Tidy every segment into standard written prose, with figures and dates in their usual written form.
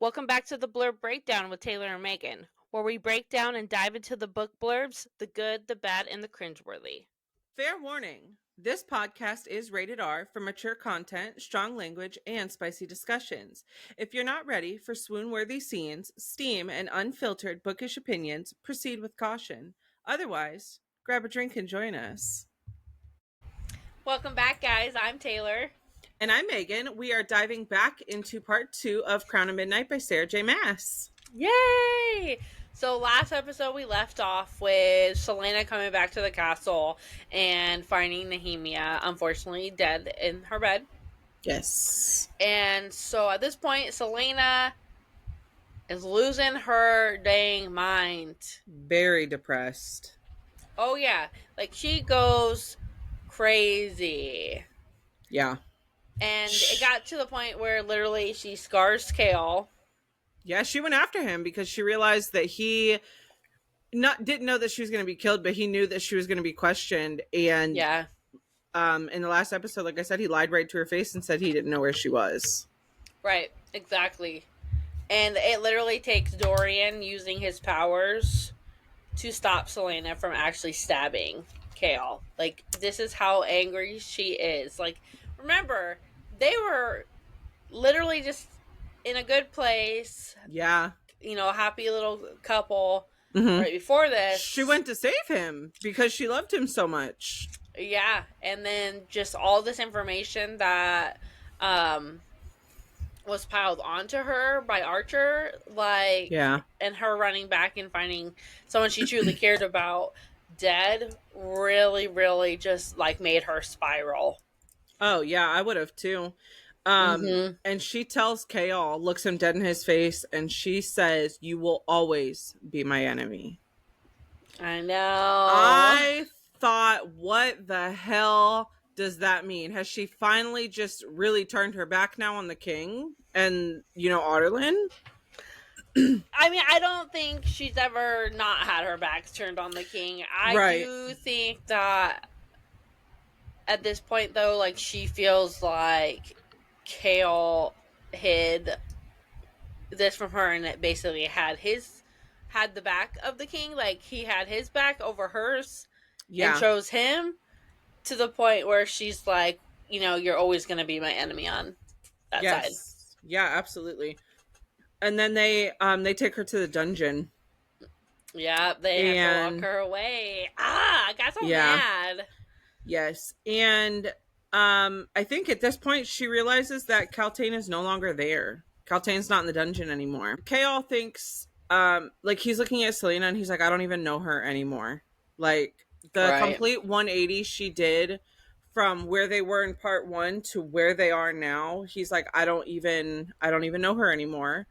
Welcome back to the Blurb Breakdown with Taylor and Megan, where we break down and dive into the book blurbs, the good, the bad, and the cringeworthy. Fair warning, this podcast is rated R for mature content, strong language, and spicy discussions. If you're not ready for swoon-worthy scenes, steam, and unfiltered bookish opinions, proceed with caution. Otherwise, grab a drink and join us. Welcome back, guys. I'm Taylor. And I'm Megan. We are diving back into part 2 of Crown of Midnight by Sarah J. Maas. Yay! So last episode we left off with Celaena coming back to the castle and finding Nehemia, unfortunately, dead in her bed. Yes. And so at this point, Celaena is losing her dang mind. Very depressed. Oh, yeah. Like, she goes crazy. Yeah. And it got to the point where literally she scars Kale. Yeah, she went after him because she realized that he didn't know that she was going to be killed, but he knew that she was going to be questioned. And yeah, in the last episode, like I said, he lied right to her face and said he didn't know where she was. Right, exactly. And it literally takes Dorian using his powers to stop Celaena from actually stabbing Kale. Like, this is how angry she is. Like, remember, they were literally just in a good place. Yeah. You know, a happy little couple right before this. She went to save him because she loved him so much. Yeah, and then just all this information that was piled onto her by Archer, like, yeah, and her running back and finding someone she truly cared about dead, really just like made her spiral. Oh yeah, I would have too. And she tells Kale, looks him dead in his face, and she says, "You will always be my enemy." I know. I thought, what the hell does that mean? Has she finally just really turned her back now on the king and, Otterlin? I mean, I don't think she's ever not had her back turned on the king. I do think that at this point, though, like, she feels like Kale hid this from her, and it basically had the back of the king. Like, he had his back over hers, and chose him, to the point where she's like, you're always going to be my enemy on that side. Yeah, absolutely. And then they take her to the dungeon. Yeah, they have to walk her away. I got so mad. Yes, and I think at this point she realizes that Kaltain is no longer there. Kaltain's not in the dungeon anymore. Kale thinks, like, he's looking at Celaena and he's like, I don't even know her anymore. Like, the complete 180 she did from where they were in part 1 to where they are now. He's like, I don't even know her anymore.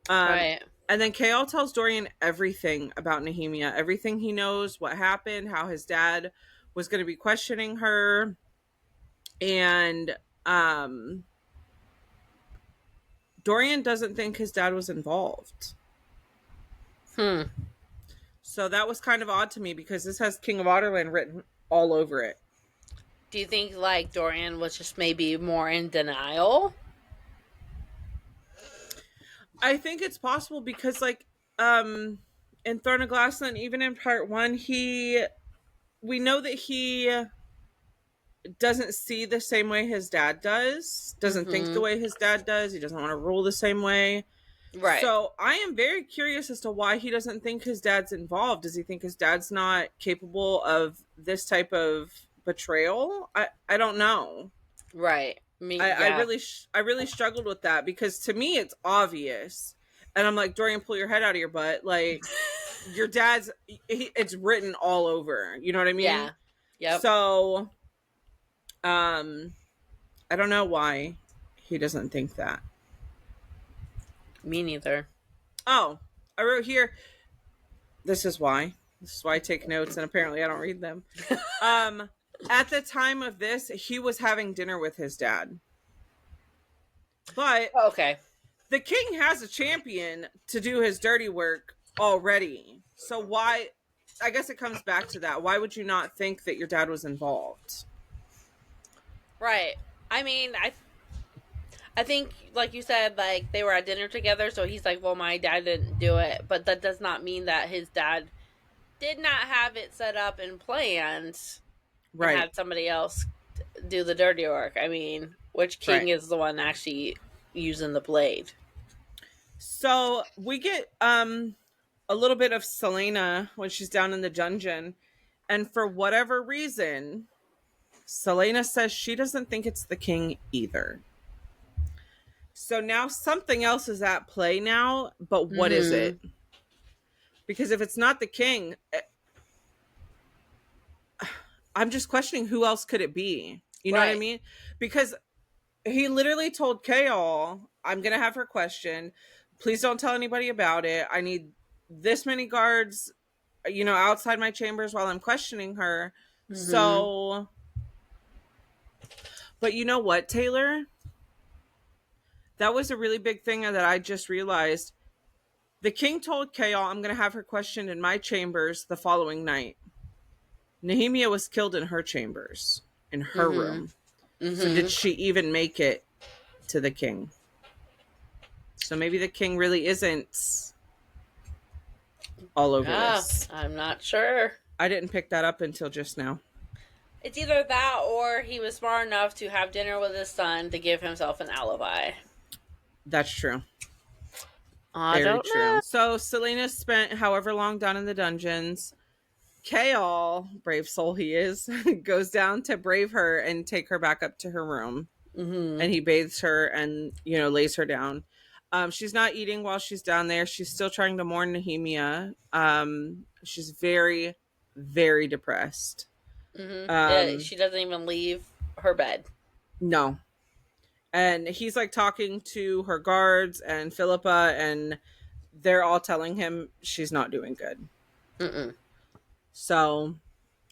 And then Kale tells Dorian everything about Nehemia, everything he knows, what happened, how his dad was going to be questioning her. And Dorian doesn't think his dad was involved. So that was kind of odd to me because this has King of Otterland written all over it. Do you think, like, Dorian was just maybe more in denial? I think it's possible because, like, in Throne of Glassland, even in part 1, we know that he doesn't see the same way his dad does, doesn't think the way his dad does. He doesn't want to rule the same way. Right. So I am very curious as to why he doesn't think his dad's involved. Does he think his dad's not capable of this type of betrayal? I don't know. Right. I really struggled with that because to me it's obvious. And I'm like, Dorian, pull your head out of your butt. Like, your dad's, it's written all over. You know what I mean? Yeah. Yep. So, I don't know why he doesn't think that. Me neither. Oh, I wrote here, this is why I take notes, and apparently I don't read them. At the time of this, he was having dinner with his dad. But okay, the king has a champion to do his dirty work already. So why, I guess it comes back to that. Why would you not think that your dad was involved? Right. I mean, I think, like you said, like they were at dinner together, so he's like, "Well, my dad didn't do it," but that does not mean that his dad did not have it set up and planned and Right. had somebody else do the dirty work. I mean, which king Right. is the one actually using the blade? So we get a little bit of Celaena when she's down in the dungeon, and for whatever reason, Celaena says she doesn't think it's the king either. So now something else is at play now, but what is it? Mm-hmm. Because if it's not the king, I'm just questioning who else could it be? You know what I Right. mean? Because he literally told Kale, I'm going to have her question. Please don't tell anybody about it. I need this many guards, outside my chambers while I'm questioning her. Mm-hmm. So, but you know what, Taylor? That was a really big thing that I just realized. The king told Kale, I'm going to have her questioned in my chambers the following night. Nehemia was killed in her chambers, in her Mm-hmm. room. So did Mm-hmm. she even make it to the king? So maybe the king really isn't all over Yeah, this. I'm not sure. I didn't pick that up until just now. It's either that or he was smart enough to have dinner with his son to give himself an alibi. That's true. I Very don't true. know. So Celaena spent however long down in the dungeons. Kale, brave soul he is, goes down to brave her and take her back up to her room. Mm-hmm. And he bathes her and, lays her down. She's not eating while she's down there. She's still trying to mourn Nehemia. She's very, very depressed. Mm-hmm. She doesn't even leave her bed. No. And he's like talking to her guards and Philippa, and they're all telling him she's not doing good. Mm-mm. So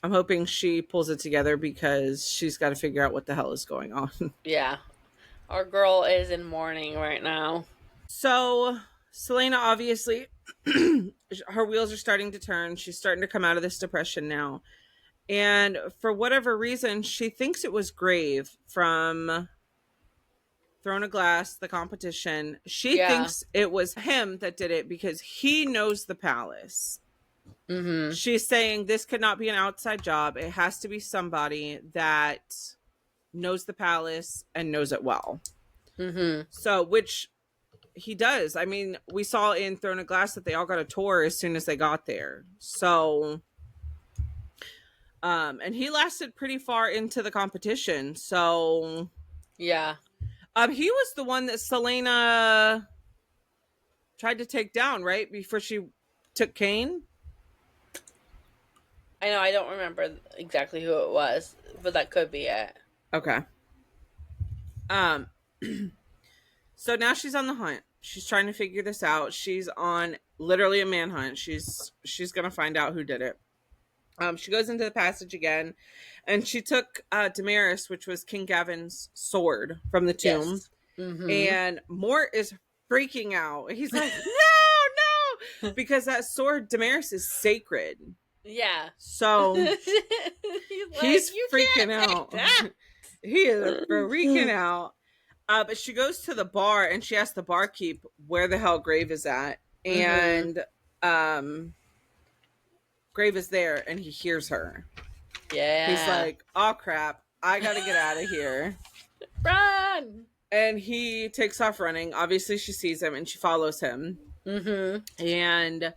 I'm hoping she pulls it together because she's got to figure out what the hell is going on. Yeah. Our girl is in mourning right now. So Celaena, obviously, her wheels are starting to turn. She's starting to come out of this depression now. And for whatever reason, she thinks it was Grave from Throne of Glass, the competition. She Yeah. thinks it was him that did it because he knows the palace. Mm-hmm. She's saying this could not be an outside job. It has to be somebody that knows the palace and knows it well. Mm-hmm. So, which he does. I mean, we saw in Throne of Glass that they all got a tour as soon as they got there. So, and he lasted pretty far into the competition. So, Yeah. he was the one that Celaena tried to take down, right? Before she took Kane. I know, I don't remember exactly who it was, but that could be it. Okay. Um, so now she's on the hunt. She's trying to figure this out. She's on literally a manhunt. She's gonna find out who did it. She goes into the passage again, and she took Damaris, which was King Gavin's sword from the tomb, Yes. Mm-hmm. and Mort is freaking out. He's like, "No, no!" Because that sword, Damaris, is sacred. Yeah. So he's like, freaking out. He is freaking out. But she goes to the bar and she asks the barkeep where the hell Grave is at. And Grave is there and he hears her. Yeah. He's like, oh crap, I gotta get out of here. Run! And he takes off running. Obviously she sees him and she follows him. Mm-hmm. And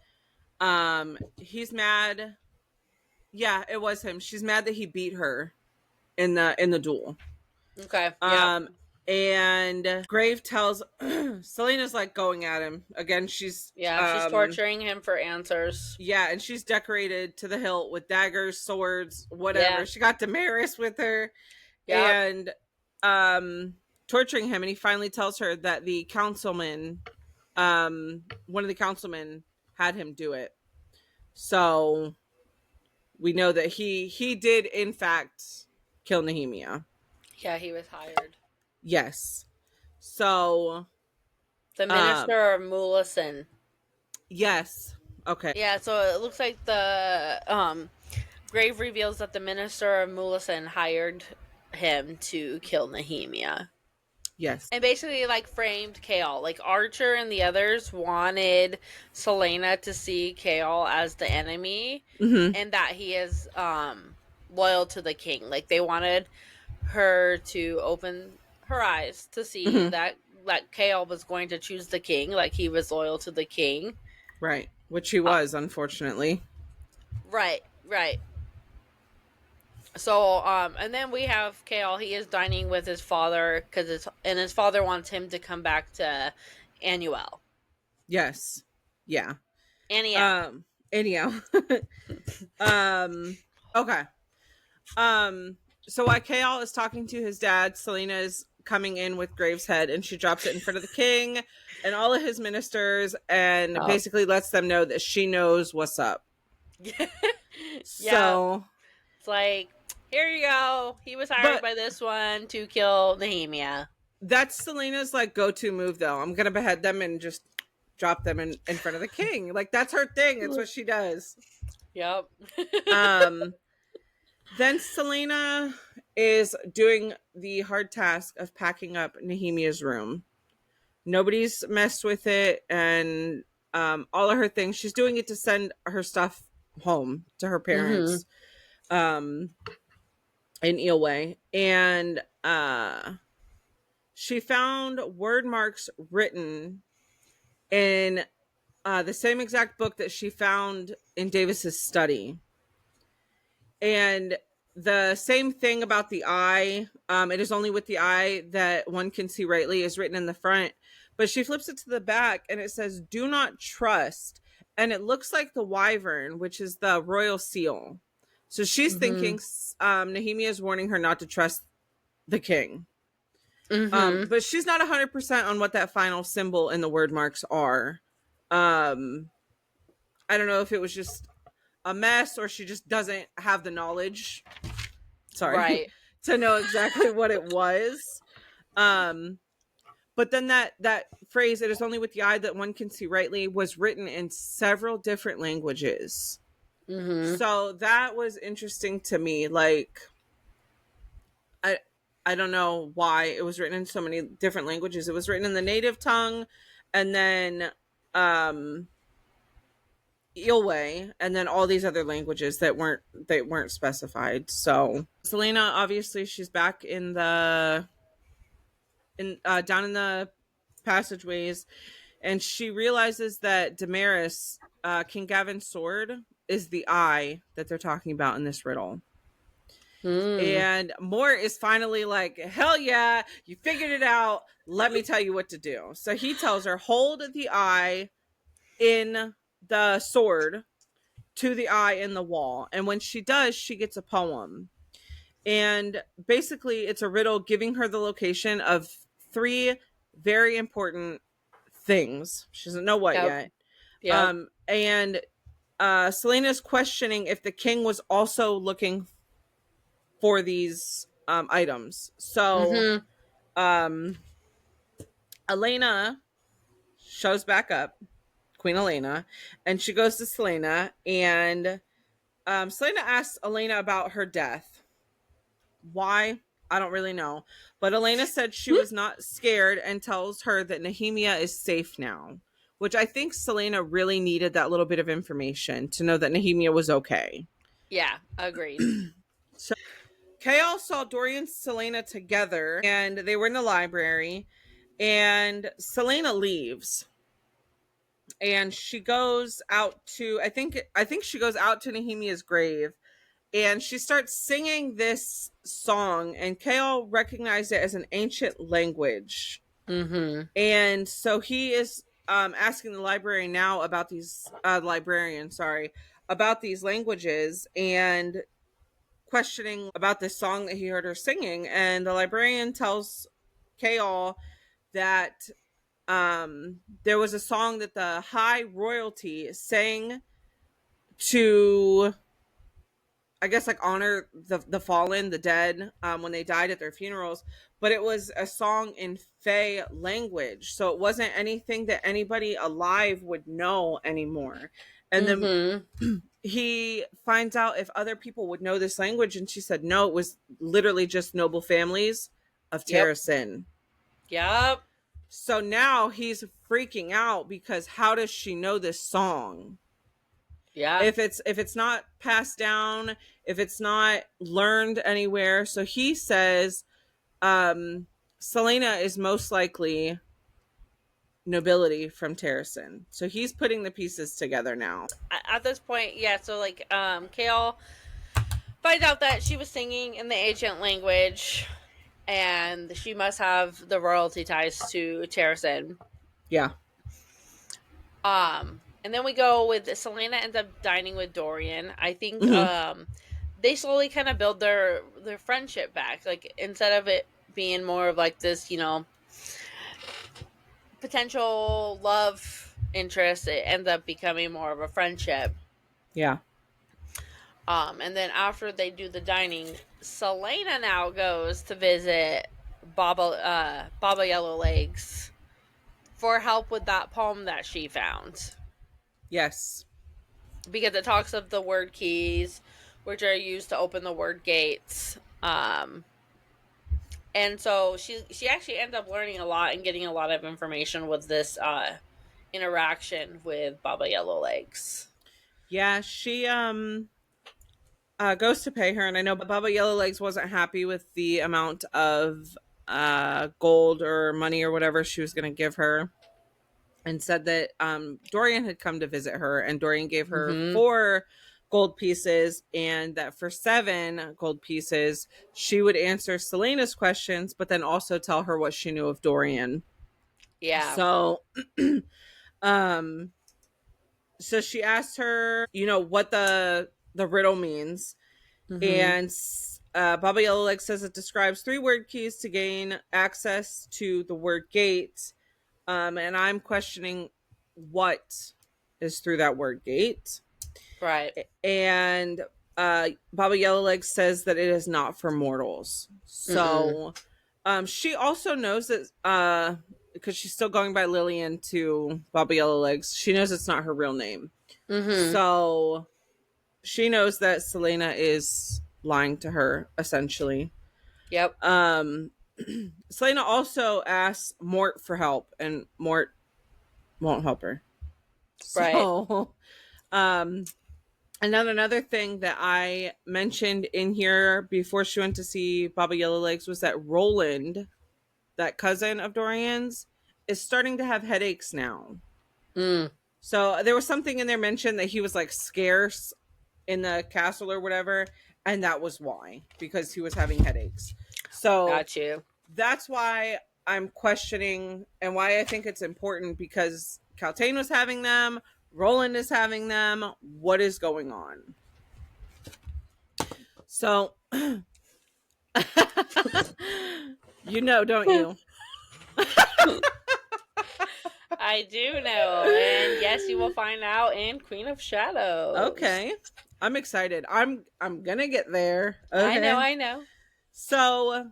he's mad. Yeah, it was him. She's mad that he beat her in the duel. Okay. Yeah. And Grave tells Celaena's like going at him again. She's torturing him for answers. Yeah, and she's decorated to the hilt with daggers, swords, whatever. Yeah. She got Damaris with her, Yep. and torturing him. And he finally tells her that the councilman, one of the councilmen, had him do it. So we know that he did in fact kill Nehemia. Yeah, he was hired. Yes. So the minister of Mulison. Yes. Okay. Yeah, so it looks like the grave reveals that the minister of Mulisan hired him to kill Nehemia. Yes. And basically, like, framed Chaol. Like, Archer and the others wanted Celaena to see Chaol as the enemy, Mm-hmm. and that he is loyal to the king. Like, they wanted her to open her eyes to see Mm-hmm. that Chaol was going to choose the king, like he was loyal to the king. Right. Which he Uh, was, unfortunately. right, right. So, and then we have Kale. He is dining with his father and his father wants him to come back to Annuel. Yes. Yeah. Anyhow. Anyhow. um okay. Um so while Kaol is talking to his dad, Celaena is coming in with Graves' head and she drops it in front of the king and all of his ministers and Oh. basically lets them know that she knows what's up. Yeah. So It's like, here you go. He was hired but by this one to kill Nehemia. that's Celena's like go-to move though. I'm gonna behead them and just drop them in front of the king. Like that's her thing. It's what she does. Yep. Um Then Celaena is doing the hard task of packing up Nehemia's room. Nobody's messed with it, and all of her things. She's doing it to send her stuff home to her Mm-hmm. parents um, in Eelway. And she found word marks written in the same exact book that she found in Davis's study. And the same thing about the eye. It is only with the eye that one can see rightly is written in the front. But she flips it to the back and it says, "Do not trust." And it looks like the wyvern, which is the royal seal. So she's Mm-hmm. thinking Nehemia is warning her not to trust the king. Mm-hmm. But she's not 100% on what that final symbol and the word marks are. Um, I don't know if it was just a mess or she just doesn't have the knowledge, sorry, Right. to know exactly what it was. Um, but then that phrase, "It is only with the eye that one can see rightly," was written in several different languages. Mm-hmm. So that was interesting to me. Like, I I don't know why it was written in so many different languages. It was written in the native tongue, and then um Eelway, and then all these other languages that weren't specified. So Celaena, obviously, she's back in the in down in the passageways, and she realizes that Damaris, King Gavin's sword, is the eye that they're talking about in this riddle. Mm. And Mort is finally like, "Hell yeah, you figured it out. Let me tell you what to do." So he tells her, "Hold the eye in the sword to the eye in the wall." And when she does, she gets a poem. And basically, it's a riddle giving her the location of three very important things. She doesn't know what Yep. yet. Yep. And Celaena's questioning if the king was also looking for these items. So Mm-hmm. um, Elena shows back up, Queen Elena, and she goes to Celaena, and Celaena asks Elena about her death. Why? I don't really know. But Elena said she was not scared and tells her that Nehemia is safe now, which I think Celaena really needed that little bit of information to know that Nehemia was okay. Yeah, agreed. So Chaos saw Dorian and Celaena together and they were in the library, and Celaena leaves and she goes out to I think she goes out to Nehemia's grave, and she starts singing this song, and Kale recognized it as an ancient language. Mm-hmm. And so he is asking the librarian now about these librarian, sorry, about these languages and questioning about this song that he heard her singing. And the librarian tells Kale that there was a song that the high royalty sang to, I guess, like honor the fallen, the dead, when they died at their funerals. But it was a song in Fey language, so it wasn't anything that anybody alive would know anymore. And then Mm-hmm. he finds out if other people would know this language, and she said no, it was literally just noble families of Yep. Terrasin. Yep. So now he's freaking out because how does she know this song? Yeah. If it's not passed down, if it's not learned anywhere. So he says Celaena is most likely nobility from Terrasin. So he's putting the pieces together now. At this point, yeah, so like Kale finds out that she was singing in the ancient language and she must have the royalty ties to Terrasin. Yeah. And then we go with Celaena ends up dining with Dorian. I think Mm-hmm. they slowly kind of build their friendship back. Like instead of it being more of like this, potential love interest, it ends up becoming more of a friendship. Yeah. And then after they do the dining, Celaena now goes to visit Baba Yellowlegs for help with that poem that she found. Yes. Because it talks of the word keys, which are used to open the word gates. And so she actually ends up learning a lot and getting a lot of information with this interaction with Baba Yellowlegs. Yeah, she goes to pay her, and I know Baba Yellowlegs wasn't happy with the amount of gold or money or whatever she was going to give her, and said that Dorian had come to visit her, and Dorian gave her Mm-hmm. 4 gold pieces, and that for 7 gold pieces she would answer Celaena's questions, but then also tell her what she knew of Dorian. Yeah. So um so she asked her, what the riddle means. Mm-hmm. And Baba Yellowleg says it describes 3 word keys to gain access to the word gate. And I'm questioning what is through that word gate. Right. And Baba Yellowleg says that it is not for mortals. Mm-mm. So she also knows that because she's still going by Lillian to Baba Yellowlegs, she knows it's not her real name. Mm-hmm. So she knows that Celaena is lying to her, essentially. Yep. Celaena also asks Mort for help, and Mort won't help her. Right. So, um, and then another thing that I mentioned in here before she went to see Baba Yellowlegs was that Roland, that cousin of Dorian's, is starting to have headaches now. Mm. So there was something in there mentioned that he was like scarce in the castle or whatever, and that was why, because he was having headaches. So Got you. that's why I'm questioning, and why I think it's important, because Caltaine was having them, Roland is having them. What is going on? So don't you? I do know, and yes, you will find out in Queen of Shadows. Okay, I'm excited. I'm gonna get there. I know. Okay. I know. So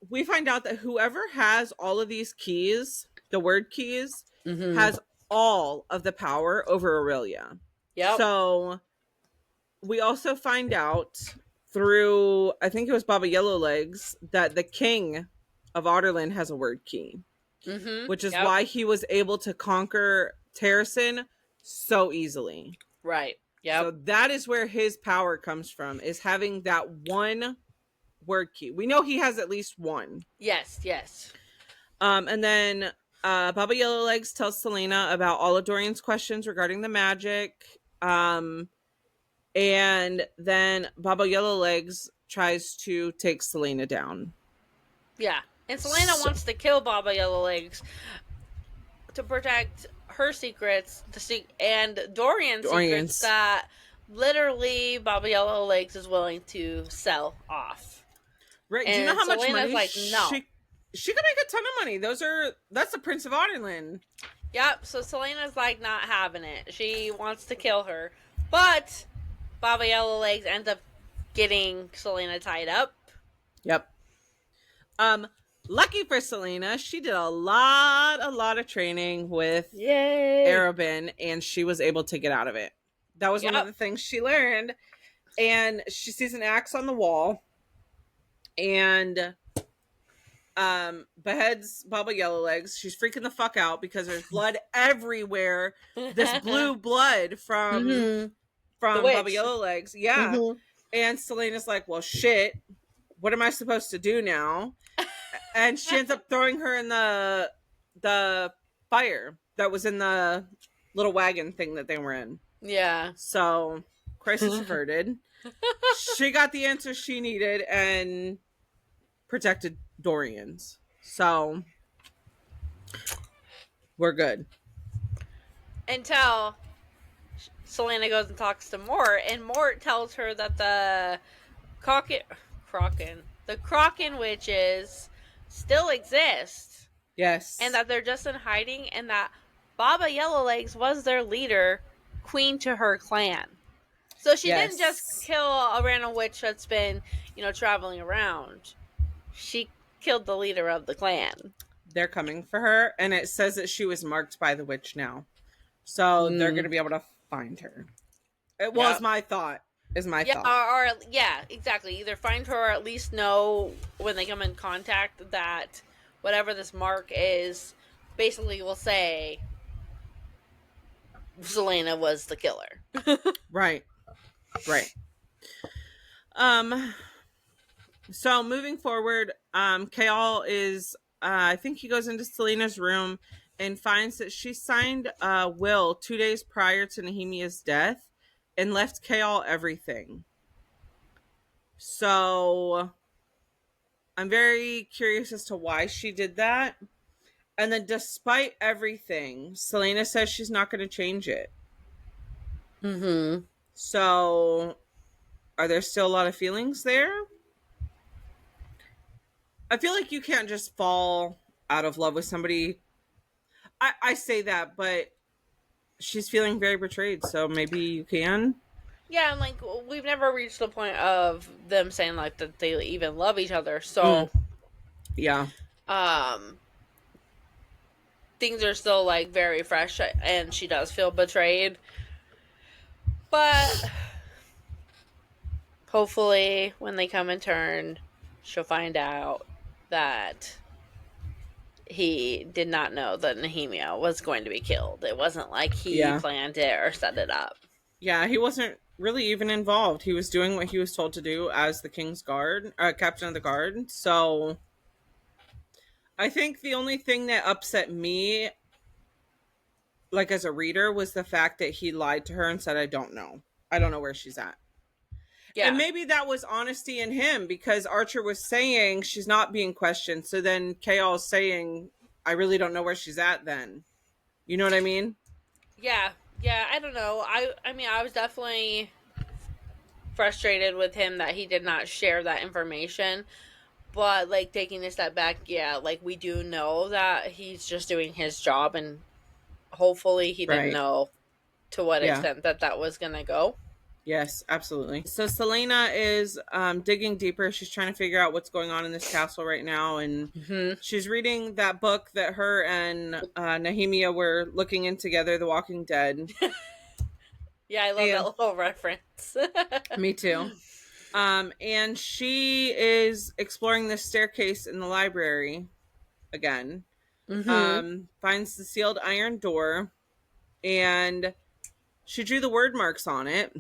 we find out that whoever has all of these keys, the word keys, Mm-hmm. has all of the power over Aurelia. Yep. So we also find out through, I think it was Baba Yellowlegs, that the king of Otterland has a word key, Mm-hmm. which is Yep. why he was able to conquer Terrasin so easily. Right. Yep. So that is where his power comes from, is having that one word key. We know he has at least one. Yes. Yes. And then Baba Yellowlegs tells Celaena about all of Dorian's questions regarding the magic. And then Baba Yellowlegs tries to take Celaena down. Yeah. And Celaena wants to kill Baba Yellowlegs to protect her secrets, and Dorian's secrets that literally Baba Yellowlegs is willing to sell off. Right? And do you know how much Celaena's money like, no. She could make a ton of money. That's the Prince of Otterland. Yep. So Celaena's like not having it. She wants to kill her, but Baba Yellowlegs ends up getting Celaena tied up. Yep. Lucky for Celaena, she did a lot of training with Yay! Arobin, and she was able to get out of it. That was one of Yep. the things she learned. And she sees an axe on the wall and beheads Baba Yellowlegs. She's freaking the fuck out because there's blood everywhere. This blue blood The from Baba witch. Yellowlegs. Yeah. And Celaena's like, well, shit. What am I supposed to do now? And she ends up throwing her in the fire that was in the little wagon thing that they were in. Yeah. So, crisis averted. She got the answer she needed and protected Dorians. So, we're good. Until Celaena goes and talks to Mort, and Mort tells her that the Kraken witches still exist. Yes. And that they're just in hiding, and that Baba Yellowlegs was their leader, queen to her clan. So she didn't just kill a random witch that's been, traveling around. She killed the leader of the clan. They're coming for her, and it says that she was marked by the witch now. So they're going to be able to find her. It was my thought. Or exactly. Either find her or at least know when they come in contact that whatever this mark is basically will say Celaena was the killer. Right. So moving forward, Kale is I think he goes into Celaena's room and finds that she signed a will 2 days prior to Nehemia's death and left Kale everything. So I'm very curious as to why she did that. And then despite everything, Celaena says she's not going to change it. Mm-hmm. So are there still a lot of feelings there? I feel like you can't just fall out of love with somebody. I say that, but she's feeling very betrayed, so maybe you can. Yeah, and we've never reached the point of them saying that they even love each other. So, yeah, things are still very fresh, and she does feel betrayed. But hopefully, when they come in turn, she'll find out that he did not know that Nehemia was going to be killed. It wasn't like he planned it or set it up. Yeah, he wasn't really even involved. He was doing what he was told to do as the King's Guard, captain of the guard. So I think the only thing that upset me, as a reader, was the fact that he lied to her and said, I don't know where she's at. Yeah. And maybe that was honesty in him, because Archer was saying she's not being questioned. So then Kale is saying, I really don't know where she's at then. You know what I mean? Yeah. I don't know. I mean, I was definitely frustrated with him that he did not share that information. But, taking a step back, we do know that he's just doing his job, and hopefully he didn't know to what extent that was going to go. Yes, absolutely. So Celaena is digging deeper. She's trying to figure out what's going on in this castle right now. And she's reading that book that her and Nehemia were looking in together, The Walking Dead. Yeah, I love that little reference. Me too. And she is exploring this staircase in the library again. Finds the sealed iron door, and she drew the word marks on it.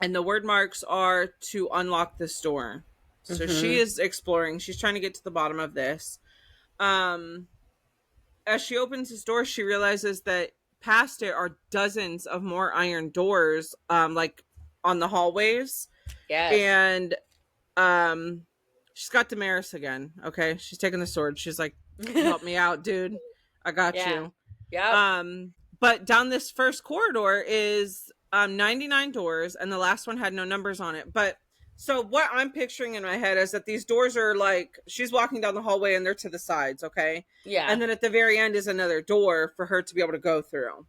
And the word marks are to unlock this door. So she is exploring. She's trying to get to the bottom of this. As she opens this door, she realizes that past it are dozens of more iron doors, on the hallways. Yes. And she's got Damaris again. Okay, she's taking the sword. She's like, help me out, dude. I got you. Yeah. But down this first corridor is 99 doors, and the last one had no numbers on it. But so what I'm picturing in my head is that these doors are she's walking down the hallway and they're to the sides, okay? Yeah. And then at the very end is another door for her to be able to go through.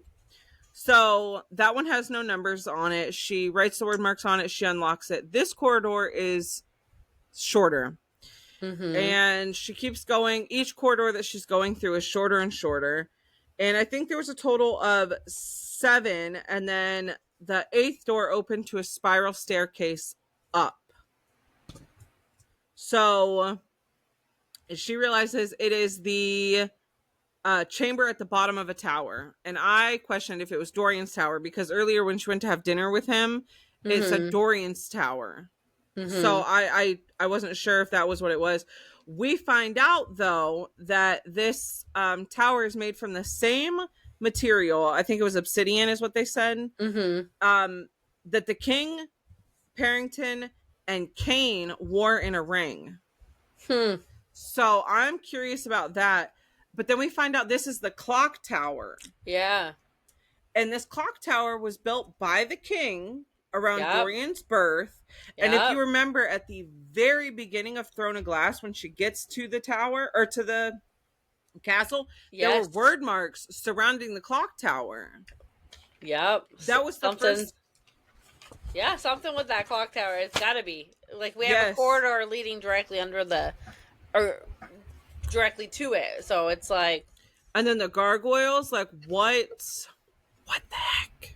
So that one has no numbers on it. She writes the word marks on it. She unlocks it. This corridor is shorter. And she keeps going. Each corridor that she's going through is shorter and shorter. And I think there was a total of 7. And then the 8th door opened to a spiral staircase up. So she realizes it is the chamber at the bottom of a tower. And I questioned if it was Dorian's tower, because earlier when she went to have dinner with him, it said Dorian's tower. So I wasn't sure if that was what it was. We find out, though, that this tower is made from the same material. I think it was obsidian is what they said. That the king, Parrington, and Kane wore in a ring. So I'm curious about that. But then we find out this is the clock tower. Yeah. And this clock tower was built by the king around Dorian's birth. And if you remember at the very beginning of Throne of Glass, when she gets to the tower or to the castle, there were word marks surrounding the clock tower. Yep. That was the first. Yeah, something with that clock tower. It's gotta be. Like, we have a corridor leading directly under the, or directly to it. So it's like. And then the gargoyles, like, what the heck?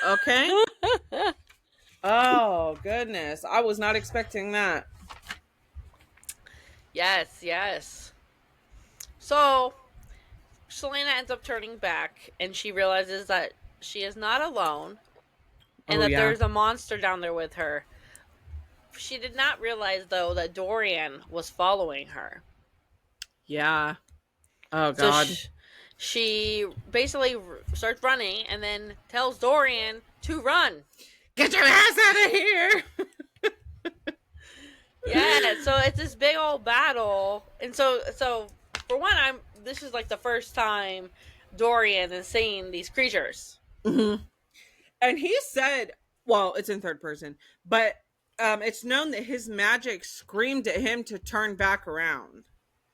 Okay. Oh, goodness. I was not expecting that. Yes. So, Celaena ends up turning back, and she realizes that she is not alone, and that there's a monster down there with her. She did not realize, though, that Dorian was following her. Yeah. Oh, God. So she basically starts running and then tells Dorian to run. Get your ass out of here! Yeah, so it's this big old battle. And so for one, this is like the first time Dorian is seeing these creatures. And he said, well, it's in third person, but it's known that his magic screamed at him to turn back around.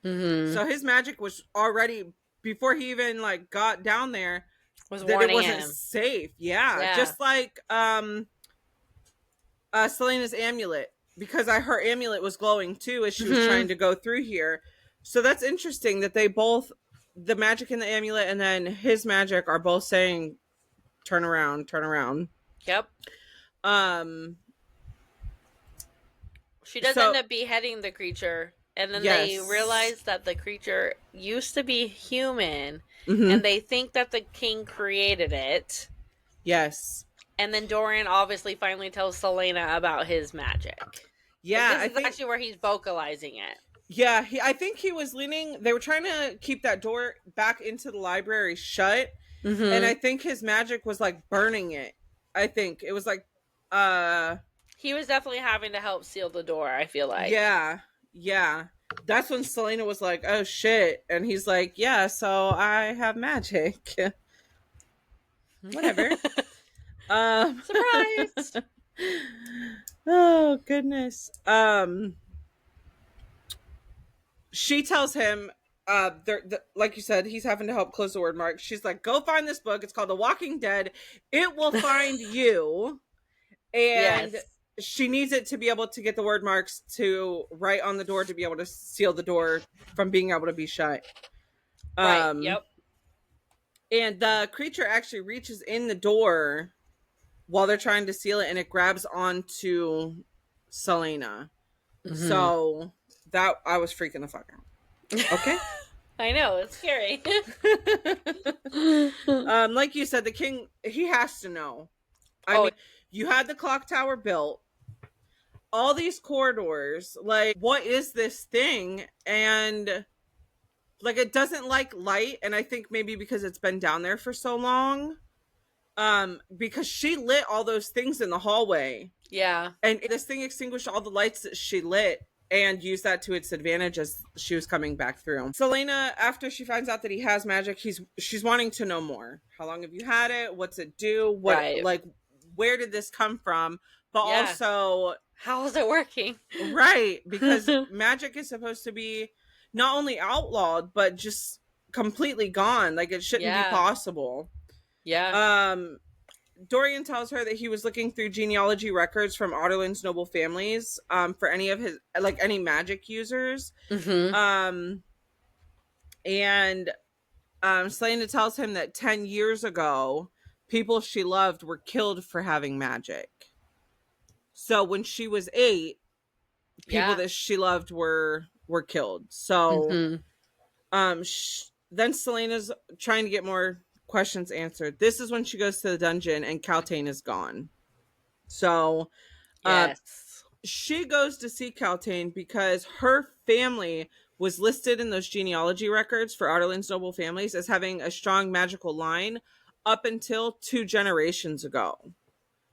So his magic was already, before he even like got down there, that it wasn't safe. Yeah. Just like Celaena's amulet, because her amulet was glowing too as she was trying to go through here. So that's interesting that they both, the magic in the amulet and then his magic, are both saying turn around. Yep. She does end up beheading the creature, and then they realize that the creature used to be human, and they think that the king created it. Yes. And then Dorian obviously finally tells Celaena about his magic. Yeah, this is actually where he's vocalizing it. Yeah, I think he was leaning. They were trying to keep that door back into the library shut, and I think his magic was like burning it. I think it was like, he was definitely having to help seal the door, I feel like. Yeah. That's when Celaena was like, "Oh shit," and he's like, "Yeah, so I have magic." Whatever. Surprise. Oh goodness. She tells him, like you said, he's having to help close the word mark. She's like, "Go find this book. It's called The Walking Dead. It will find you." And she needs it to be able to get the word marks to write on the door to be able to seal the door from being able to be shut. Right. Yep. And the creature actually reaches in the door while they're trying to seal it, and it grabs onto Celaena. So that, I was freaking the fuck out. Okay. I know, it's scary. Like you said, the king, he has to know. I mean, you had the clock tower built, all these corridors, like, what is this thing? And like, it doesn't like light, and I think maybe because it's been down there for so long, because she lit all those things in the hallway. Yeah. And this thing extinguished all the lights that she lit and used that to its advantage as she was coming back through. Celaena, after she finds out that he has magic, she's wanting to know more. How long have you had it? What's it do? Like, where did this come from? But also, how is it working? Right, because magic is supposed to be not only outlawed, but just completely gone. Like, it shouldn't be possible. Yeah. Dorian tells her that he was looking through genealogy records from Otterland's noble families for any of his, like, any magic users. Mm-hmm. And Celaena tells him that 10 years ago, people she loved were killed for having magic. So when she was 8, people Yeah. that she loved were killed. So Mm-hmm. then Celena's trying to get more questions answered. This is when she goes to the dungeon and Celaena is gone. So Yes. she goes to see Celaena because her family was listed in those genealogy records for Otterland's noble families as having a strong magical line up until 2 generations ago.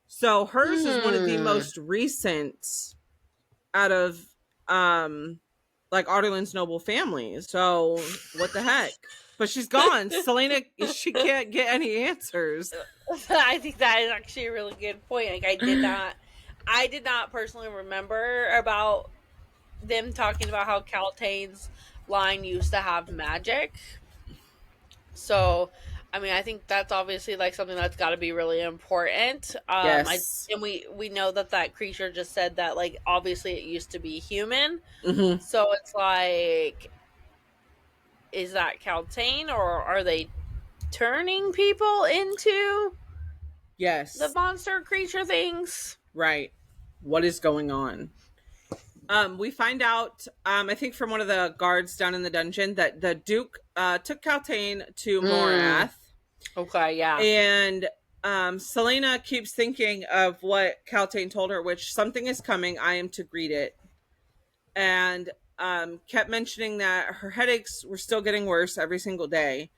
So hers is one of the Hmm. most recent out of like Otterland's noble families. So what the heck? But she's gone. Celaena, she can't get any answers. I think that is actually a really good point. Like I did not personally remember about them talking about how Caltain's line used to have magic. So, I mean, I think that's obviously like something that's got to be really important. Yes. We know that that creature just said that like obviously it used to be human. Mm-hmm. So it's like, is that Caltain or are they turning people into the Yes. monster creature things? Right. What is going on? We find out, I think from one of the guards down in the dungeon, that the Duke took Caltain to Morath. Okay, yeah. And Celaena keeps thinking of what Caltain told her, which something is coming. I am to greet it. And kept mentioning that her headaches were still getting worse every single day.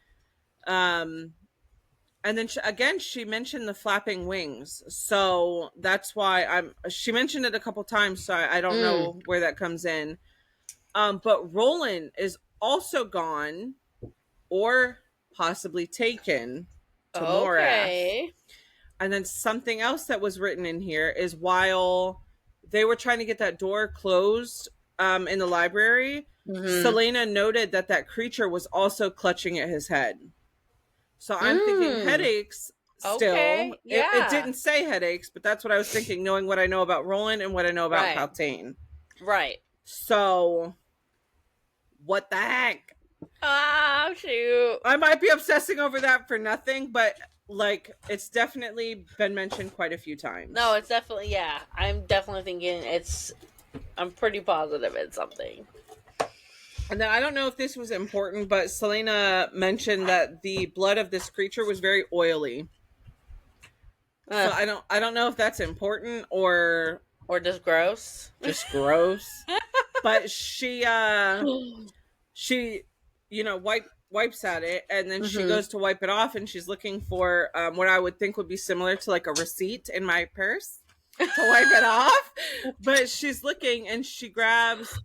And then she mentioned the flapping wings. So that's why she mentioned it a couple times. So I don't know where that comes in. But Roland is also gone or possibly taken to Morath. Okay. And then something else that was written in here is while they were trying to get that door closed in the library, Celaena noted that that creature was also clutching at his head. So I'm thinking headaches still. Okay, yeah. It didn't say headaches, but that's what I was thinking, knowing what I know about Roland and what I know about Caltain. Right. So, what the heck? Oh, shoot. I might be obsessing over that for nothing, but like it's definitely been mentioned quite a few times. No, it's definitely, yeah. I'm definitely thinking I'm pretty positive it's something. And then I don't know if this was important, but Celaena mentioned that the blood of this creature was very oily. So I don't know if that's important or just gross. Just gross. But she wipes at it, and then she goes to wipe it off, and she's looking for what I would think would be similar to like a receipt in my purse to wipe it off. But she's looking, and she grabs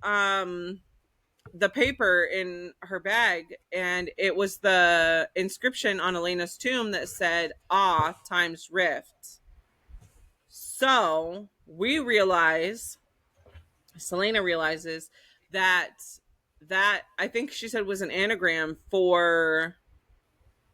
the paper in her bag, and it was the inscription on Elena's tomb that said "Ah" times rift. So Celaena realizes that I think she said was an anagram for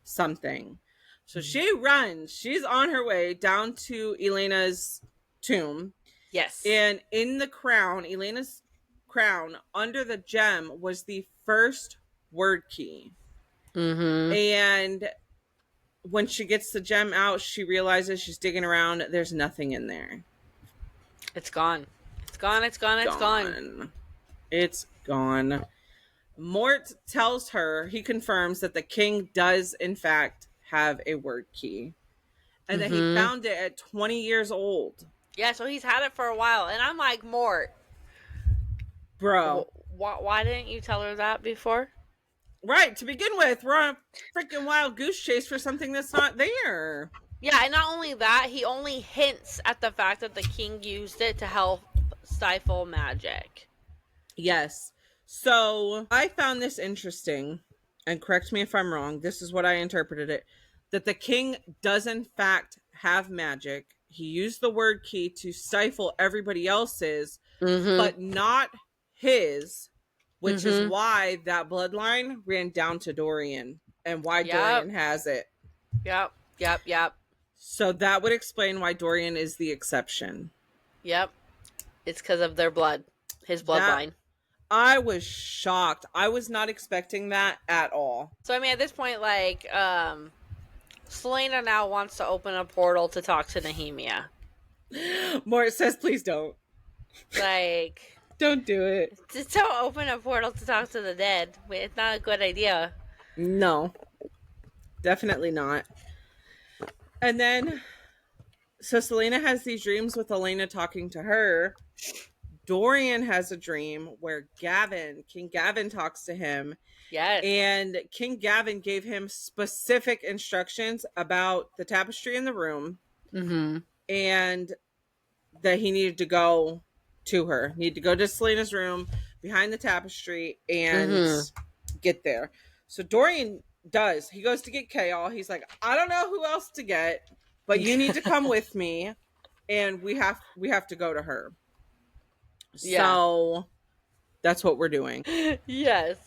something. So she runs. She's on her way down to Elena's tomb. Yes. And in the crown, Elena's crown, under the gem was the first word key. And when she gets the gem out, she realizes she's digging around. There's nothing in there. It's gone. It's gone. It's gone. It's gone. It's gone. Mort tells her, he confirms that the king does in fact have a word key. And that he found it at 20 years old. Yeah, so he's had it for a while. And I'm like, Mort. Bro. Why didn't you tell her that before? Right, to begin with, we're on a freaking wild goose chase for something that's not there. Yeah, and not only that, he only hints at the fact that the king used it to help stifle magic. Yes. So I found this interesting, and correct me if I'm wrong, this is what I interpreted it, that the king does in fact have magic. He used the word key to stifle everybody else's, but not his, which is why that bloodline ran down to Dorian and why Dorian has it. Yep. So that would explain why Dorian is the exception. Yep. It's because of their blood. His That bloodline. I was shocked. I was not expecting that at all. So I mean, at this point, like, Celaena now wants to open a portal to talk to Nehemia. Mort says, please don't. Like, don't do it. Just don't open a portal to talk to the dead. It's not a good idea. No. Definitely not. And then, so Celaena has these dreams with Elena talking to her. Dorian has a dream where King Gavin talks to him. Yes. And King Gavin gave him specific instructions about the tapestry in the room. Mm-hmm. And that he needed to go to her. Need to go to Celaena's room behind the tapestry and get there. So Dorian does. He goes to get Chaol. He's like, I don't know who else to get, but you need to come with me, and we have to go to her. Yeah. So that's what we're doing. Yes.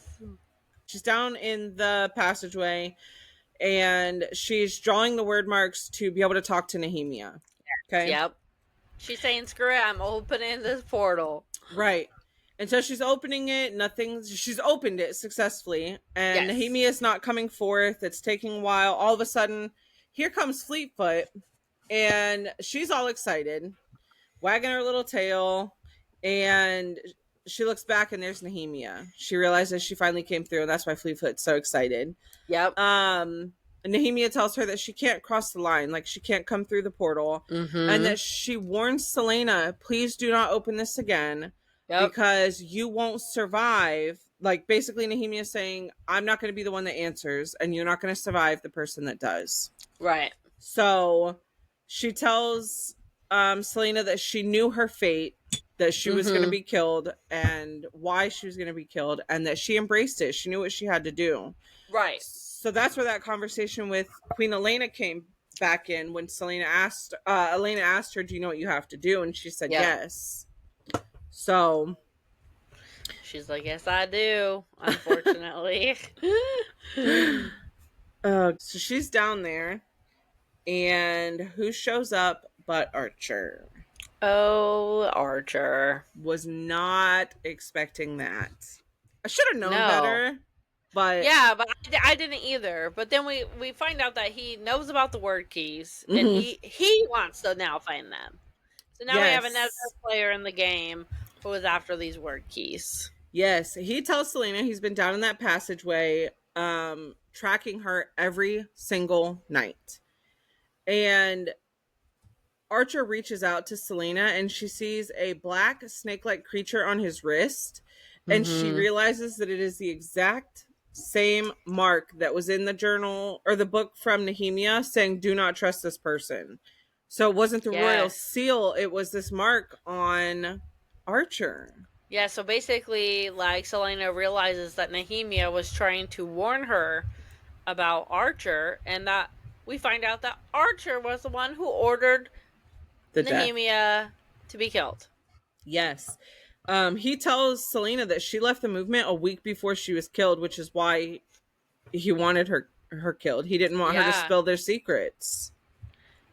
She's down in the passageway, and she's drawing the word marks to be able to talk to Nehemia. Okay. Yep. She's saying, screw it, I'm opening this portal. Right. And so she's opening it. She's opened it successfully. And yes. Nehemia is not coming forth. It's taking a while. All of a sudden, here comes Fleetfoot. And she's all excited, wagging her little tail. And she looks back and there's Nehemia. She realizes she finally came through. And that's why Fleetfoot's so excited. Yep. Nehemia tells her that she can't cross the line, like she can't come through the portal, and that she warns Celaena, please do not open this again, because you won't survive. Like, basically Nehemia is saying, I'm not going to be the one that answers, and you're not going to survive the person that does. Right. So she tells Celaena that she knew her fate, that she was going to be killed, and why she was going to be killed, and that she embraced it. She knew what she had to do. Right. So that's where that conversation with Queen Elena came back in, when Elena asked her, do you know what you have to do? And she said yes. So she's like, yes, I do, unfortunately. So she's down there, and who shows up but Archer? Oh, Archer. Was not expecting that. I should have known better. But yeah, but I didn't either. But then we find out that he knows about the word keys, and he wants to now find them. So now we have another player in the game who is after these word keys. Yes, he tells Celaena he's been down in that passageway, tracking her every single night. And Archer reaches out to Celaena, and she sees a black snake-like creature on his wrist, and she realizes that it is the exact same mark that was in the journal or the book from Nehemia saying, do not trust this person. So it wasn't the royal seal, it was this mark on Archer. Yeah, so basically, like, Celaena realizes that Nehemia was trying to warn her about Archer, and that we find out that Archer was the one who ordered Nehemia to be killed. Yes. He tells Celaena that she left the movement a week before she was killed, which is why he wanted her killed. He didn't want her to spill their secrets.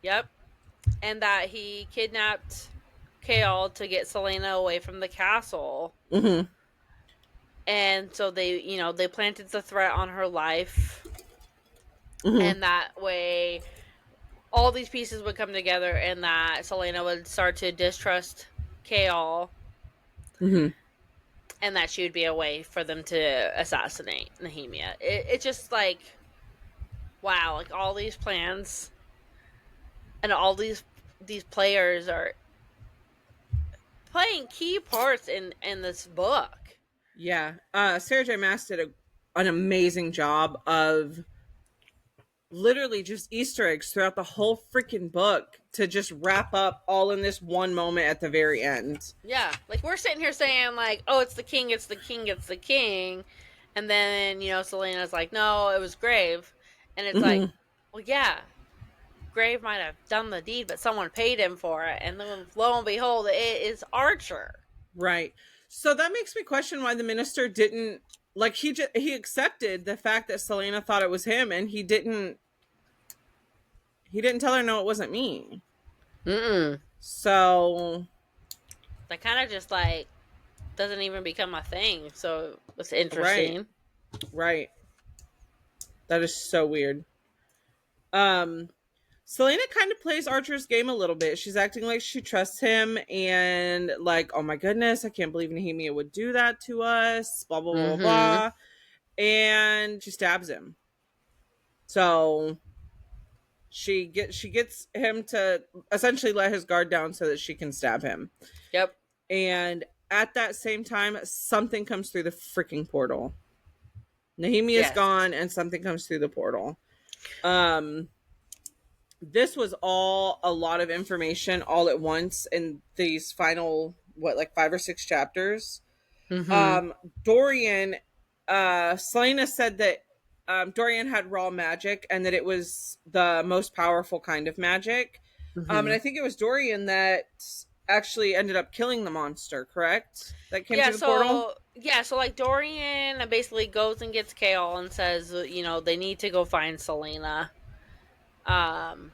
Yep. And that he kidnapped Chaol to get Celaena away from the castle. And so they planted the threat on her life. And that way all these pieces would come together, and that Celaena would start to distrust Chaol. And that she would be a way for them to assassinate Nehemia. It's just like, wow, like all these plans and all these players are playing key parts in this book. Yeah. Sarah J. Maas did an amazing job of literally just Easter eggs throughout the whole freaking book to just wrap up all in this one moment at the very end. Yeah, like we're sitting here saying like, oh, it's the king, it's the king, it's the king. And then, Celaena's like, no, it was Grave. And it's like, well, yeah, Grave might have done the deed, but someone paid him for it. And then lo and behold, it is Archer. Right. So that makes me question why the minister didn't, like, he accepted the fact that Celaena thought it was him, and he didn't He didn't tell her, no, it wasn't me. Mm-mm. So That kind of just like doesn't even become a thing. So it's interesting. right. That is so weird. Um, Celaena kind of plays Archer's game a little bit. She's acting like she trusts him and like, oh my goodness, I can't believe Nehemia would do that to us, blah, blah, blah, Mm-hmm. blah. And she stabs him. So she gets him to essentially let his guard down so that she can stab him. Yep. And at that same time, something comes through the freaking portal. Nehemia is Yes. gone and something comes through the portal. This was all a lot of information all at once in these final, what, like 5 or 6 chapters. Mm-hmm. Dorian, Celaena said that Dorian had raw magic and that it was the most powerful kind of magic. And Mm-hmm. I think it was Dorian that actually ended up killing the monster, correct? That came Yeah, through the portal? so like Dorian basically goes and gets Kale and says, they need to go find Celaena. Um,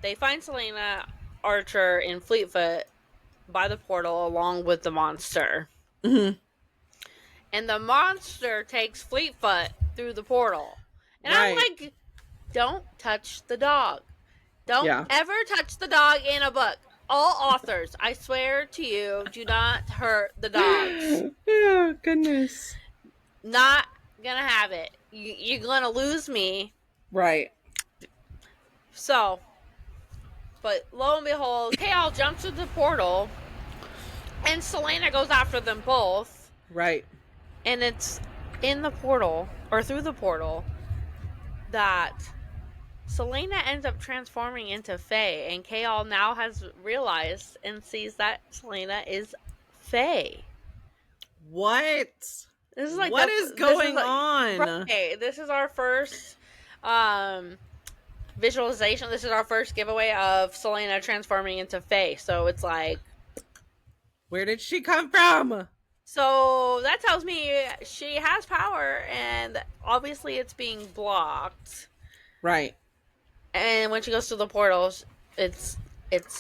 they find Celaena, Archer, and Fleetfoot by the portal along with the monster. Mm-hmm. And the monster takes Fleetfoot through the portal. And I'm Right. like, don't touch the dog. Don't Yeah. ever touch the dog in a book. All authors, I swear to you, do not hurt the dogs. Oh, goodness. Not gonna have it. You're gonna lose me. Right. So, but lo and behold, Kale jumps through the portal, and Celaena goes after them both. Right. And it's in the portal, or through the portal, that Celaena ends up transforming into Fae, and Kale now has realized and sees that Celaena is Fae. What? This is like what is going on? Right, this is our first visualization. This is our first giveaway of Celaena transforming into Fae. So it's like, where did she come from? So that tells me she has power, and obviously it's being blocked. Right. And when she goes to the portals, it's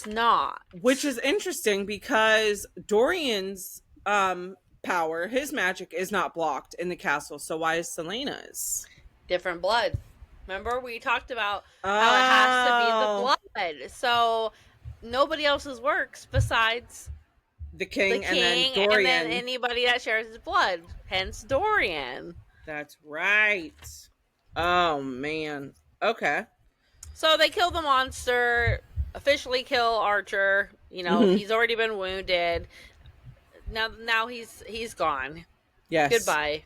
not. Which is interesting because Dorian's power, his magic is not blocked in the castle. So why is Celaena's? Different blood. Remember we talked about how it has to be the blood. So nobody else's works besides the king and then Dorian. And then anybody that shares his blood. Hence Dorian. That's right. Oh man. Okay. So they kill the monster, officially kill Archer. He's already been wounded. Now he's gone. Yes. Goodbye.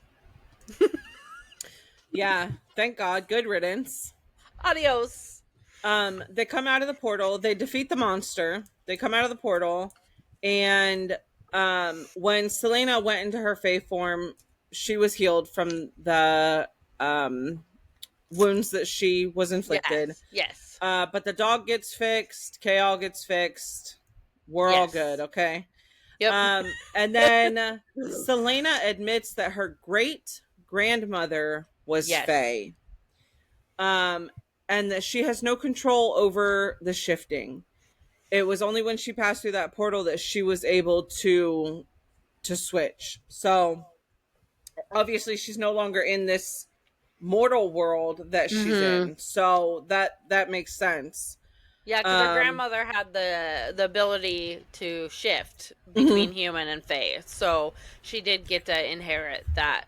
Yeah. Thank God. Good riddance. Adios. They come out of the portal. They defeat the monster. They come out of the portal, and when Celaena went into her Fae form, she was healed from the wounds that she was inflicted. Yes. But the dog gets fixed. Kale gets fixed. We're all good, okay? Yep. And then Celaena admits that her great grandmother was Fae. And that she has no control over the shifting. It was only when she passed through that portal that she was able to switch. So obviously she's no longer in this mortal world that she's in. So that makes sense. Yeah, because her grandmother had the ability to shift between human and Fae. So she did get to inherit that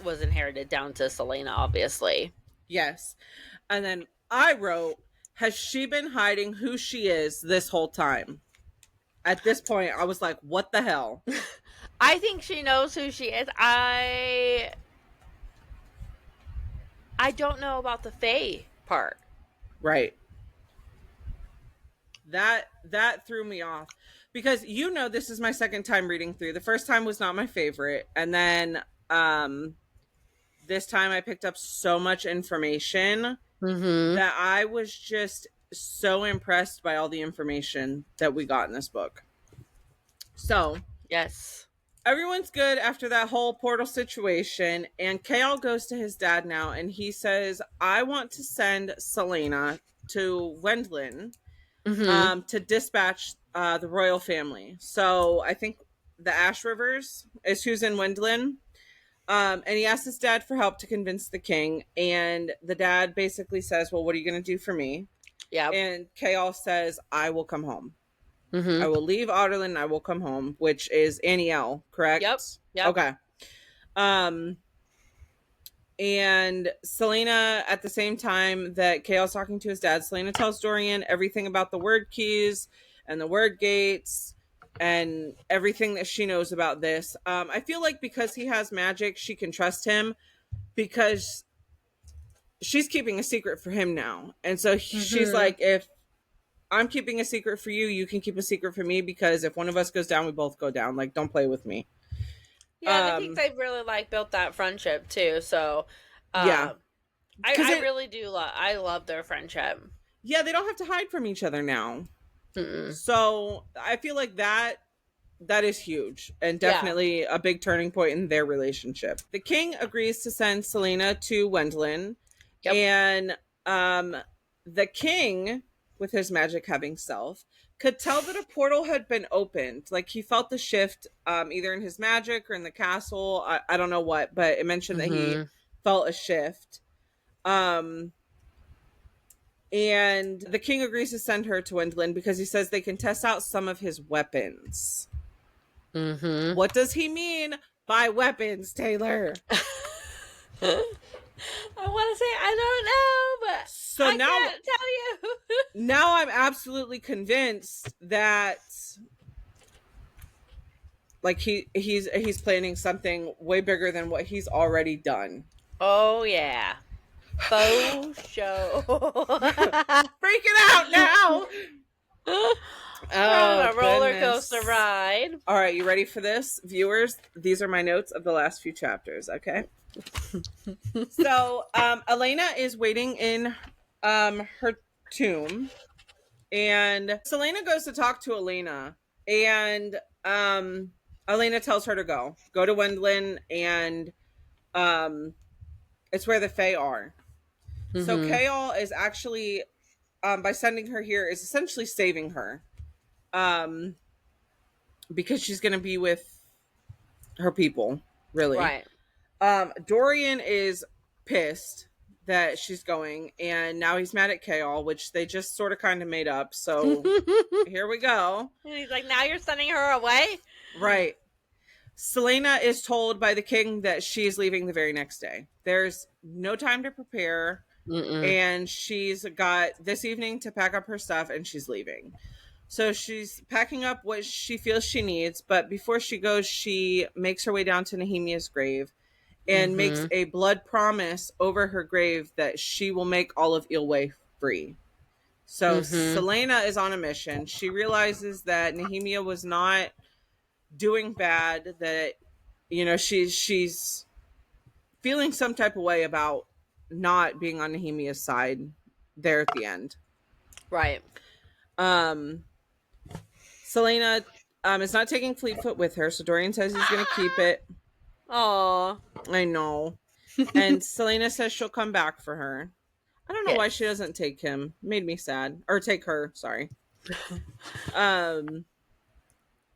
was inherited down to Celaena, obviously. Yes. And then I wrote, has she been hiding who she is this whole time? At this point, I was like, what the hell? I think she knows who she is. I don't know about the Fae part. Right. That threw me off. Because this is my second time reading through. The first time was not my favorite. And then this time I picked up so much information that I was just so impressed by all the information that we got in this book. So, yes. everyone's good after that whole portal situation, and Kale goes to his dad now, and he says, I want to send Celaena to Wendlin to dispatch the royal family. So I think the Ash Rivers is who's in Wendlin. And he asks his dad for help to convince the king. And the dad basically says, well, what are you going to do for me? Yep. And Chaol says, I will come home. Mm-hmm. I will leave Otterlin and I will come home, which is Aniel, correct? Yep. Yep. Okay. And Celaena, at the same time that Chaol's talking to his dad, Celaena tells Dorian everything about the word keys and the word gates and everything that she knows about this. I feel like because he has magic, she can trust him because she's keeping a secret for him now. And so she's like, if I'm keeping a secret for you, you can keep a secret for me, because if one of us goes down, we both go down. Like, don't play with me. Yeah, and I think they've really like built that friendship too. So, yeah, I really do love. I love their friendship. Yeah, they don't have to hide from each other now. Mm-mm. So I feel like that is huge and definitely a big turning point in their relationship. The king agrees to send Celaena to Wendlin, and the king, with his magic having self, could tell that a portal had been opened. Like, he felt the shift either in his magic or in the castle. I don't know what, but it mentioned that he felt a shift. And the king agrees to send her to Wendlin because he says they can test out some of his weapons. What does he mean by weapons, Taylor? I want to say I don't know, but so I can't tell you. Now I'm absolutely convinced that, like, he's planning something way bigger than what he's already done. Oh yeah. Faux show. Freaking out now. A roller coaster ride. All right, you ready for this, viewers? These are my notes of the last few chapters. Okay. So Elena is waiting in her tomb, and Celaena goes to talk to Elena, and Elena tells her to go to Wendlin, and it's where the Fae are. So Chaol is actually, by sending her here, is essentially saving her, because she's going to be with her people, really. Right. Dorian is pissed that she's going, and now he's mad at Chaol, which they just sort of kind of made up. So here we go. And he's like, now you're sending her away? Right. Celaena is told by the king that she's leaving the very next day. There's no time to prepare. And she's got this evening to pack up her stuff, and she's leaving. So she's packing up what she feels she needs, but before she goes, she makes her way down to Nehemia's grave and makes a blood promise over her grave that she will make all of Ilwe free. So Celaena is on a mission. She realizes that Nehemia was not doing bad, that, you know, she's feeling some type of way about not being on Nehemia's side there at the end. Right. Celaena is not taking Fleetfoot with her, so Dorian says he's going to keep it. Aw. I know. And Celaena says she'll come back for her. I don't know why she doesn't take him. Made me sad. Or take her, sorry.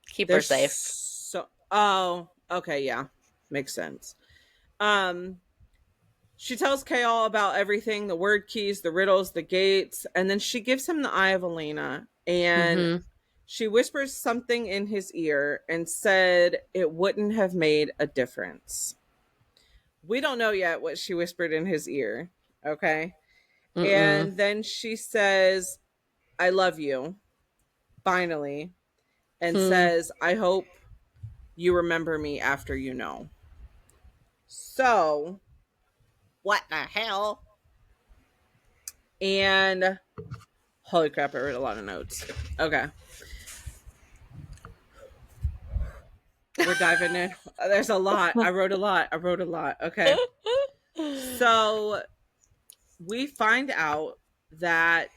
Keep her safe. Okay, yeah. Makes sense. She tells Chaol about everything, the word keys, the riddles, the gates, and then she gives him the Eye of Elena, and she whispers something in his ear and said it wouldn't have made a difference. We don't know yet what she whispered in his ear, okay? And then she says, I love you, finally, and says, I hope you remember me after you know. So, what the hell? And holy crap, I wrote a lot of notes. Okay. We're diving in. There's a lot. I wrote a lot. Okay. So we find out that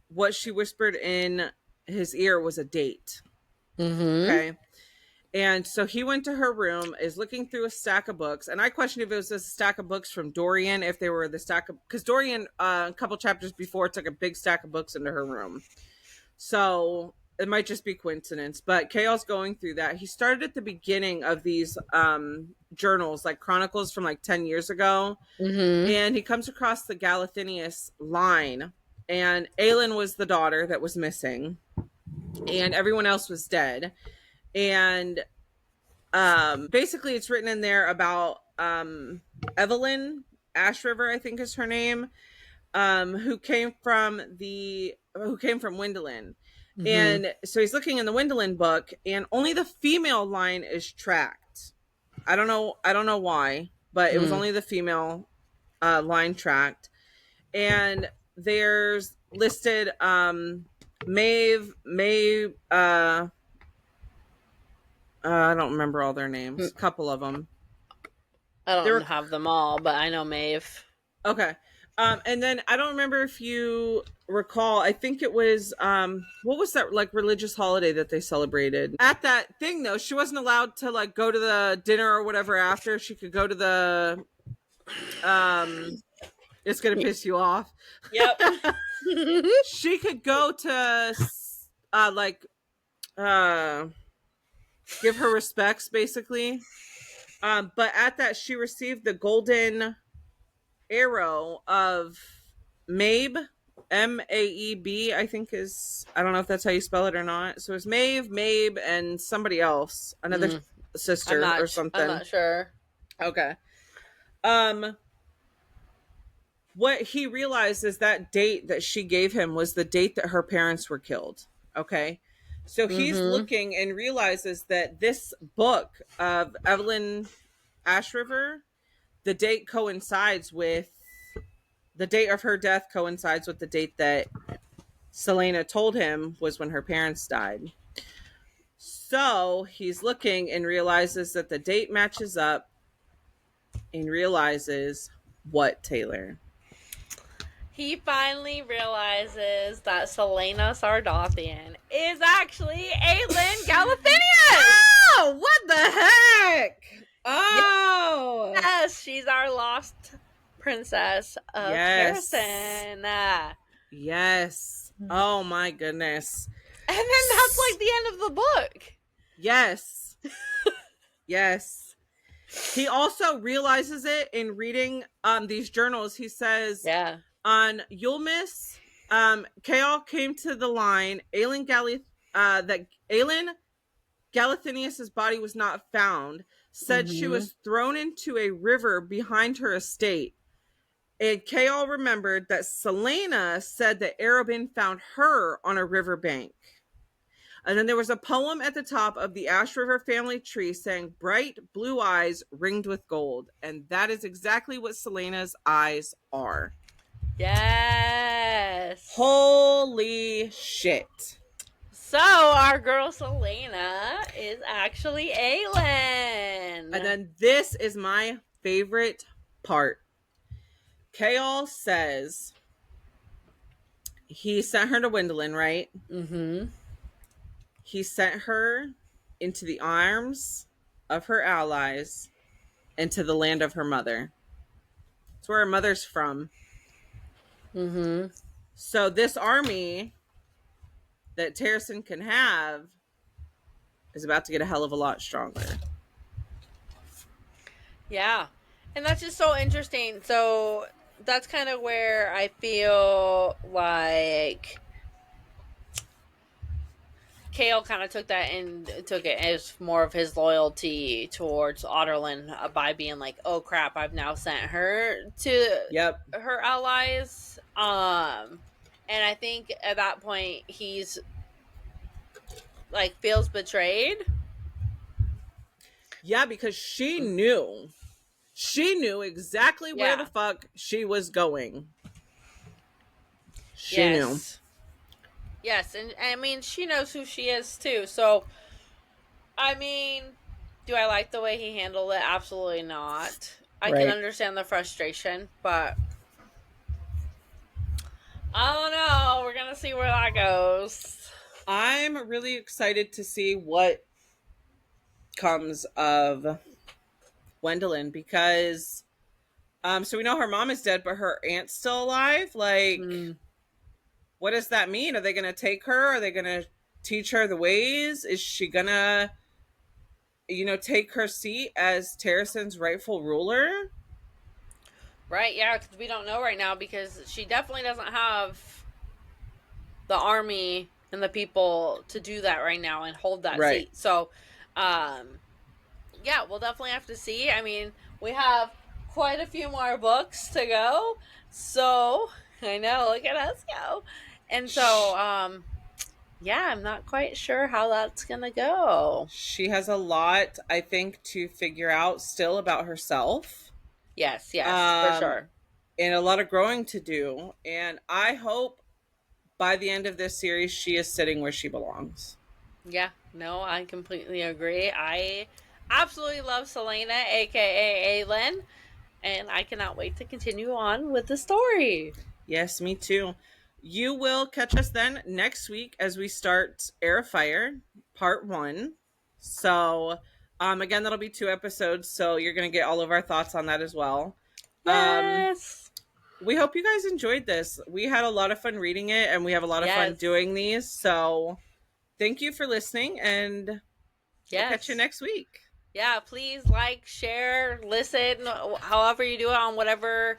what she whispered in his ear was a date. Okay. And so he went to her room, is looking through a stack of books. And I questioned if it was a stack of books from Dorian, if they were the stack of, because Dorian, a couple chapters before, took a big stack of books into her room. So it might just be coincidence. But Chaos going through that. He started at the beginning of these journals, like chronicles from like 10 years ago. Mm-hmm. And he comes across the Galathinius line. And Aelin was the daughter that was missing. And everyone else was dead. And basically it's written in there about Evelyn Ash River, I think is her name, who came from Windolin. Mm-hmm. And so he's looking in the Windolin book, and only the female line is tracked. I don't know why, but it was only the female line tracked. And there's listed Maeve, I don't remember all their names. A couple of them. I don't have them all, but I know Maeve. Okay. And then I don't remember if you recall, I think it was what was that like religious holiday that they celebrated? At that thing though, she wasn't allowed to like go to the dinner or whatever after. She could go to the it's gonna piss you off. Yep. She could go to give her respects basically. But at that she received the golden arrow of Maebe, Maeb, I think is, I don't know if that's how you spell it or not. So it's Maebe, and somebody else, another sister or something. I'm not sure. Okay. What he realized is that date that she gave him was the date that her parents were killed. Okay. So he's looking and realizes that this book of Evelyn Ash River, the date coincides with the date of her death coincides with the date that Celaena told him was when her parents died. So he's looking and realizes that the date matches up and realizes what, Taylor? He finally realizes that Celaena Sardathian is actually Aelin Galathinius! Oh, what the heck? Oh! Yes, she's our lost princess of Harrison. Yes. Oh my goodness. And then that's like the end of the book. Yes. Yes. He also realizes it in reading these journals. He says, on Yulmis, Chaol came to the line, that Aelin Galathinius's body was not found, said she was thrown into a river behind her estate. And Chaol remembered that Celaena said that Arobin found her on a riverbank. And then there was a poem at the top of the Ash River family tree saying, bright blue eyes ringed with gold. And that is exactly what Celaena's eyes are. Yes. Holy shit. So our girl Celaena is actually Aelin. And then this is my favorite part. Chaol says he sent her to Windolin, right? Mm-hmm. He sent her into the arms of her allies and to the land of her mother. It's where her mother's from. Mm-hmm. So this army that Terracin can have is about to get a hell of a lot stronger. Yeah. And that's just so interesting. So that's kind of where I feel like Chaol kind of took that and took it as more of his loyalty towards Otterlin by being like, oh crap, I've now sent her to her allies. And I think at that point he's like feels betrayed. Yeah, because she knew exactly where the fuck she was going. She knew. Yes, and I mean, she knows who she is too. So, I mean, do I like the way he handled it? Absolutely not. I can understand the frustration, but I don't know. We're gonna see where that goes. I'm really excited to see what comes of Gwendolyn, because so we know her mom is dead, but her aunt's still alive. Like, what does that mean? Are they going to take her? Are they going to teach her the ways? Is she going to, take her seat as Terrason's rightful ruler? Right, yeah, because we don't know right now, because she definitely doesn't have the army and the people to do that right now and hold that Right. seat. So, yeah, we'll definitely have to see. I mean, we have quite a few more books to go. So, I know, look at us go. And so, yeah, I'm not quite sure how that's going to go. She has a lot, I think, to figure out still about herself. Yes, for Um, sure. and a lot of growing to do. And I hope by the end of this series, she is sitting where she belongs. Yeah, no, I completely agree. I absolutely love Celaena, aka Aelin, and I cannot wait to continue on with the story. Yes, me too. You will catch us then next week as we start Air of Fire, part 1. So, again, that'll be 2 episodes, so you're going to get all of our thoughts on that as well. Yes. We hope you guys enjoyed this. We had a lot of fun reading it, and we have a lot of fun doing these. So, thank you for listening, and we'll catch you next week. Yeah, please like, share, listen, however you do it on whatever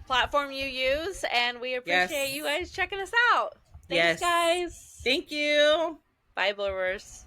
platform you use. And we appreciate you guys checking us out. Thanks, guys. Thank you. Bye, Blurrers.